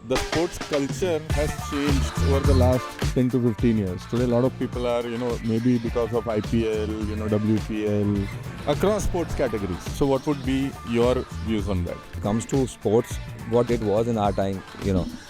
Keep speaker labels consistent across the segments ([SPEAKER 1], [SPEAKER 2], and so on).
[SPEAKER 1] the sports culture has changed over the last 10 to 15 years. Today, a lot of people are, maybe because of IPL, WPL, across sports categories. So, what would be your views on that?
[SPEAKER 2] Comes to sports, what it was in our time,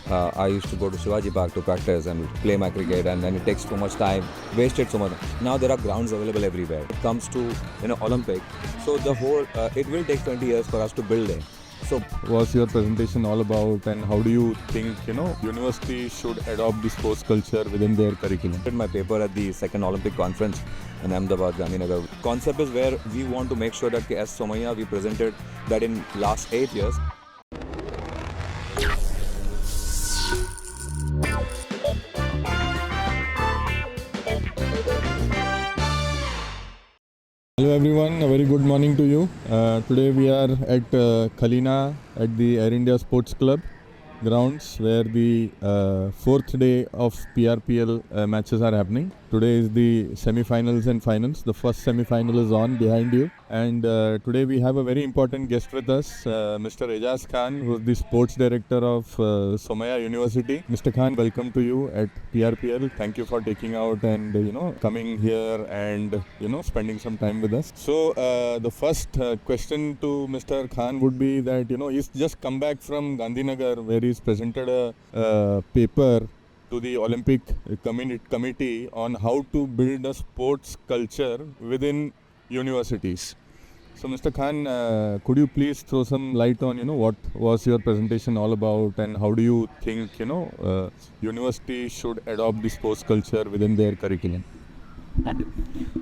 [SPEAKER 2] I used to go to Shivaji Park to practice and play my cricket, and then it takes so much time, wasted so much. Now there are grounds available everywhere. It comes to Olympic, so the whole it will take 20 years for us to build it. So
[SPEAKER 1] What's your presentation all about, and how do you think university should adopt the sports culture within their curriculum?
[SPEAKER 2] I did my paper at the second Olympic conference in Ahmedabad, Gandhinagar. Concept is where we want to make sure that as Somaiya we presented that in last 8 years.
[SPEAKER 1] Hello everyone, a very good morning to you. Today we are at Khalina at the Air India Sports Club grounds where the fourth day of PRPL matches are happening. Today is the semi-finals and finals. The first semi-final is on behind you, and today we have a very important guest with us, Mr. Ejaz Khan, who is the sports director of Somaiya University. Mr. Khan, welcome to you at PRPL. Thank you for taking out and coming here and spending some time with us. So the first question to Mr. Khan would be that he's just come back from Gandhinagar where he's presented a paper to the Olympic committee on how to build a sports culture within universities. So, Mr. Khan, could you please throw some light on, what was your presentation all about, and how do you think, university should adopt the sports culture within their curriculum?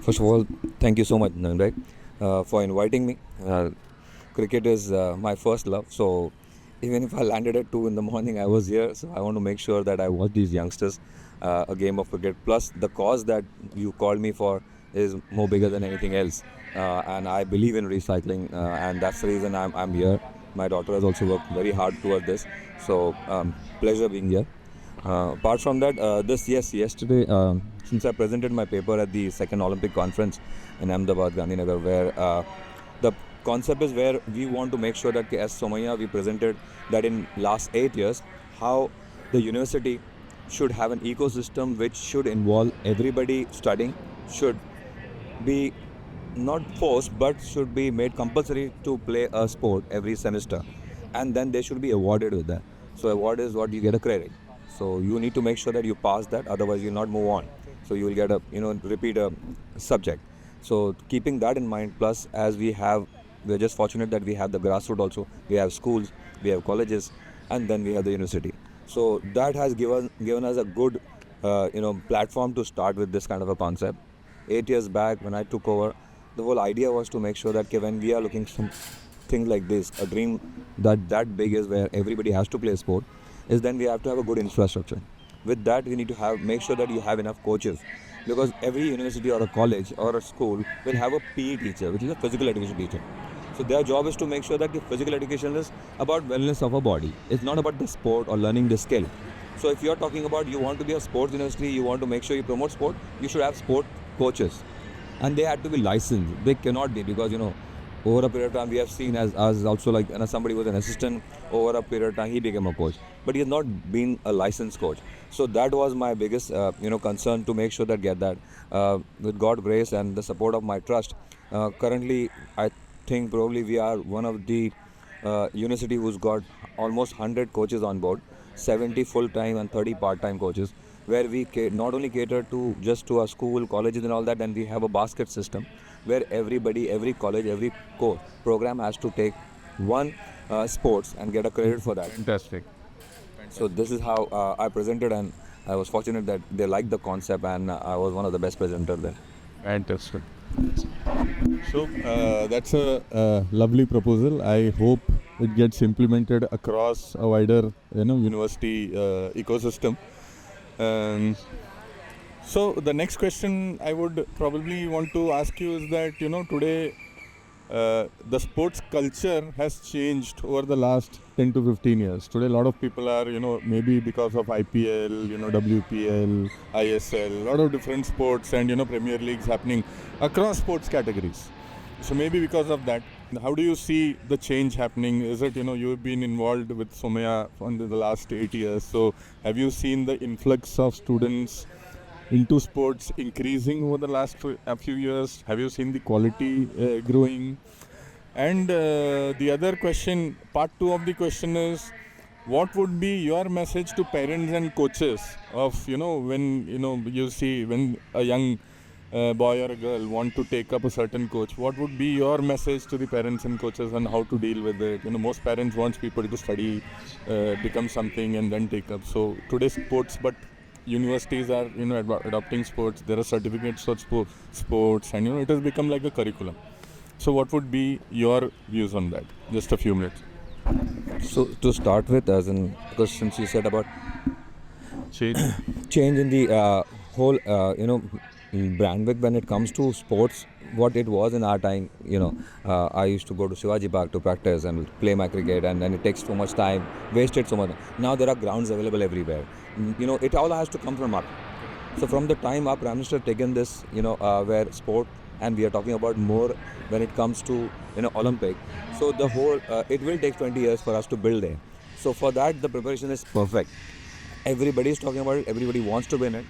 [SPEAKER 2] First of all, thank you so much, Nandak, for inviting me. Cricket is my first love, so even if I landed at 2 in the morning, I was here. So I want to make sure that I watch these youngsters a game of cricket. Plus, the cause that you called me for is more bigger than anything else. And I believe in recycling, and that's the reason I'm here. My daughter has also worked very hard toward this. So, pleasure being here. Apart from that, yesterday, since I presented my paper at the second Olympic conference in Ahmedabad, Gandhinagar, where the concept is where we want to make sure that as Somaiya we presented that in last 8 years how the university should have an ecosystem which should involve everybody studying, should be not forced but should be made compulsory to play a sport every semester, and then they should be awarded with that. So award is what you get a credit, so you need to make sure that you pass that, otherwise you'll not move on, so you will get a repeat a subject. So keeping that in mind, plus as we're just fortunate that we have the grassroots also. We have schools, we have colleges, and then we have the university. So that has given us a good, platform to start with this kind of a concept. 8 years back, when I took over, the whole idea was to make sure that when we are looking some things like this, a dream that big is where everybody has to play a sport, is then we have to have a good infrastructure. With that, we need to make sure that you have enough coaches, because every university or a college or a school will have a PE teacher, which is a physical education teacher. So their job is to make sure that the physical education is about wellness of a body. It's not about the sport or learning the skill. So if you're talking about you want to be a sports university, you want to make sure you promote sport, you should have sport coaches. And they had to be licensed. They cannot be, because over a period of time we have seen as also like somebody was an assistant, over a period of time he became a coach. But he has not been a licensed coach. So that was my biggest concern, to make sure that get that. With God's grace and the support of my trust, currently I think probably we are one of the university who's got almost 100 coaches on board, 70 full-time and 30 part-time coaches, where we not only cater to just to our school, colleges and all that, then we have a basket system where everybody, every college, every program has to take one sports and get a credit for that.
[SPEAKER 1] Fantastic.
[SPEAKER 2] So this is how I presented, and I was fortunate that they liked the concept, and I was one of the best presenters there.
[SPEAKER 1] Fantastic. So that's a lovely proposal. I hope it gets implemented across a wider, university ecosystem. So the next question I would probably want to ask you is that today the sports culture has changed over the last 10 to 15 years. Today a lot of people are maybe because of IPL, WPL, ISL, a lot of different sports and Premier Leagues happening across sports categories. So maybe because of that, How do you see the change happening? Is it, you've been involved with Somaya for the last 8 years. So have you seen the influx of students into sports increasing over the last a few years? Have you seen the quality growing? And the other question, part two of the question is, what would be your message to parents and coaches of, when, you see when a young boy or a girl want to take up a certain coach, what would be your message to the parents and coaches on how to deal with it? Most parents want people to study, become something and then take up. So today's sports, but universities are, adopting sports. There are certificates of sports and, it has become like a curriculum. So what would be your views on that? Just a few minutes.
[SPEAKER 2] So to start with, because since you said about
[SPEAKER 1] Change.
[SPEAKER 2] change in the whole bandwidth when it comes to sports, what it was in our time, I used to go to Shivaji Park to practice and play my cricket, and then it takes so much time, wasted so much. Now there are grounds available everywhere. It all has to come from up. So from the time our Prime Minister taken this, where sport, and we are talking about more when it comes to Olympic. So the whole it will take 20 years for us to build there. So for that the preparation is perfect. Everybody is talking about it. Everybody wants to win it.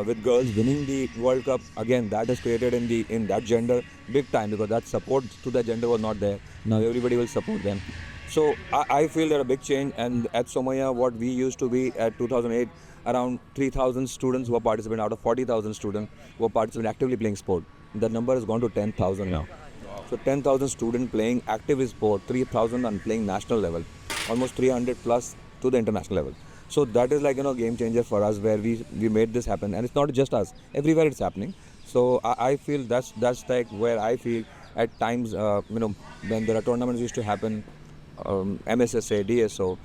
[SPEAKER 2] With girls winning the World Cup again, that is created in that gender big time, because that support to that gender was not there. Now everybody will support them. So I feel there a big change. And at Somaya, what we used to be at 2008, around 3,000 students who are participating out of 40,000 students who are participating actively playing sport. The number has gone to 10,000 now. So 10,000 students playing active sport, 3,000 and playing national level, almost 300 plus to the international level. So that is like game changer for us, where we made this happen, and it's not just us. Everywhere it's happening. So I feel that's like where I feel at times when there are tournaments used to happen, MSSA, DSO,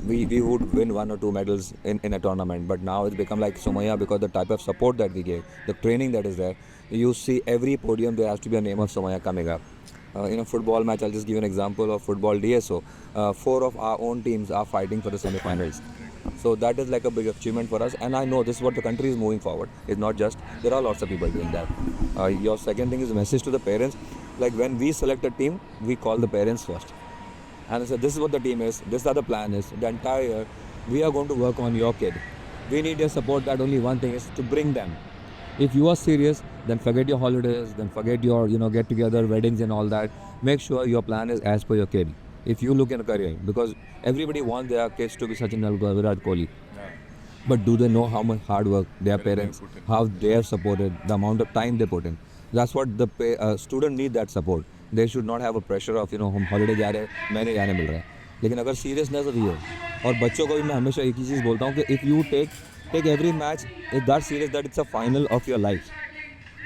[SPEAKER 2] we would win 1 or 2 medals in a tournament. But now it's become like Somaya, because the type of support that we gave, the training that is there. You see every podium there has to be a name of Somaya coming up. In a football match, I'll just give you an example of football DSO. 4 of our own teams are fighting for the semi-finals. So that is like a big achievement for us, and I know this is what the country is moving forward. It's not just, there are lots of people doing that. Your second thing is a message to the parents. Like when we select a team, we call the parents first. And I said, this is what the team is, this is how the plan is. The entire year, we are going to work on your kid. We need your support. That only one thing is to bring them. If you are serious, then forget your holidays, then forget your get together, weddings and all that. Make sure your plan is as per your kid. If you look in a career, because everybody wants their kids to be Sachin Tendulkar, Virat Kohli. But do they know how much hard work their parents, how they have supported, the amount of time they put in? That's what the student need, that support. They should not have a pressure of हम holiday जा रहे हैं, मैं नहीं जाने मिल रहा है. लेकिन अगर seriousness रही हो, और बच्चों को भी मैं हमेशा एक ही चीज़ बोलता हूँ कि if you take every match, it's that serious that it's a final of your life.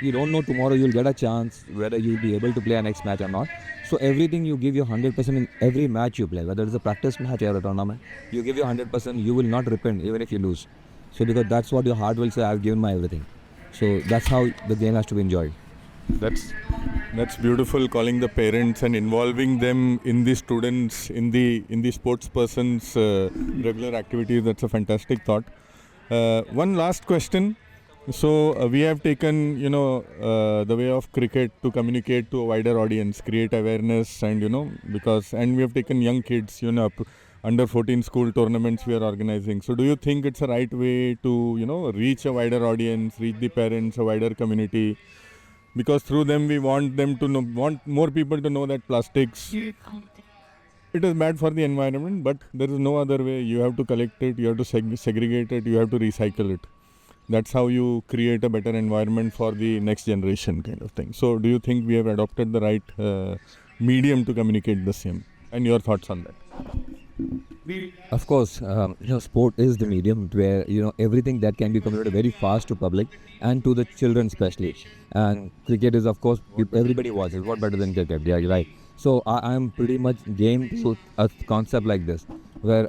[SPEAKER 2] You don't know tomorrow you'll get a chance, whether you'll be able to play a next match or not. So everything you give your 100% in every match you play, whether it's a practice match or a tournament, you give your 100%, you will not repent even if you lose. So because that's what your heart will say, I've given my everything. So that's how the game has to be enjoyed.
[SPEAKER 1] That's beautiful, calling the parents and involving them in the students, in the sports person's regular activities. That's a fantastic thought. One last question. So we have taken the way of cricket to communicate to a wider audience, create awareness, and and we have taken young kids, under 14 school tournaments we are organizing. So do you think it's a right way to reach a wider audience, reach the parents, a wider community? Because through them we want them to want more people to know that plastics, it is bad for the environment, but there is no other way. You have to collect it, you have to segregate it, you have to recycle it. That's how you create a better environment for the next generation, kind of thing. So do you think we have adopted the right medium to communicate the same? And your thoughts on that?
[SPEAKER 2] Of course, sport is the medium where everything that can be communicated very fast to public and to the children especially. And cricket is, of course, everybody watches. What better than cricket? Yeah, you're right. So I am pretty much game to a concept like this, where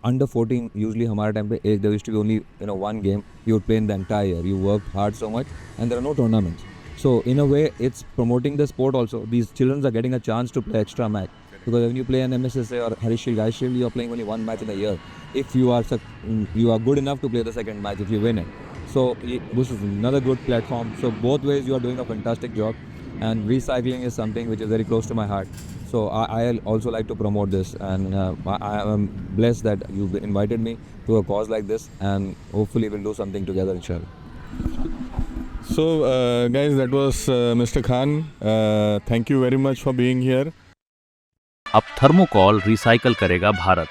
[SPEAKER 2] under 14 usually हमारे time पे there used to be only one game you would play in the entire year. You worked hard so much, and there are no tournaments. So in a way, it's promoting the sport also. These children are getting a chance to play extra match. Because when you play an MSSA or Harish Shield, Ice Shield, you are playing only one match in a year. If you are good enough to play the second match, if you win it. So this is another good platform. So both ways you are doing a fantastic job. and recycling is something which is very close to my heart. So I also like to promote this, and I am blessed that you invited me to a cause like this, and hopefully we'll do something together, inshallah.
[SPEAKER 1] So, guys, that was Mr. Khan. Thank you very much for being here.
[SPEAKER 3] अब thermocol recycle करेगा भारत।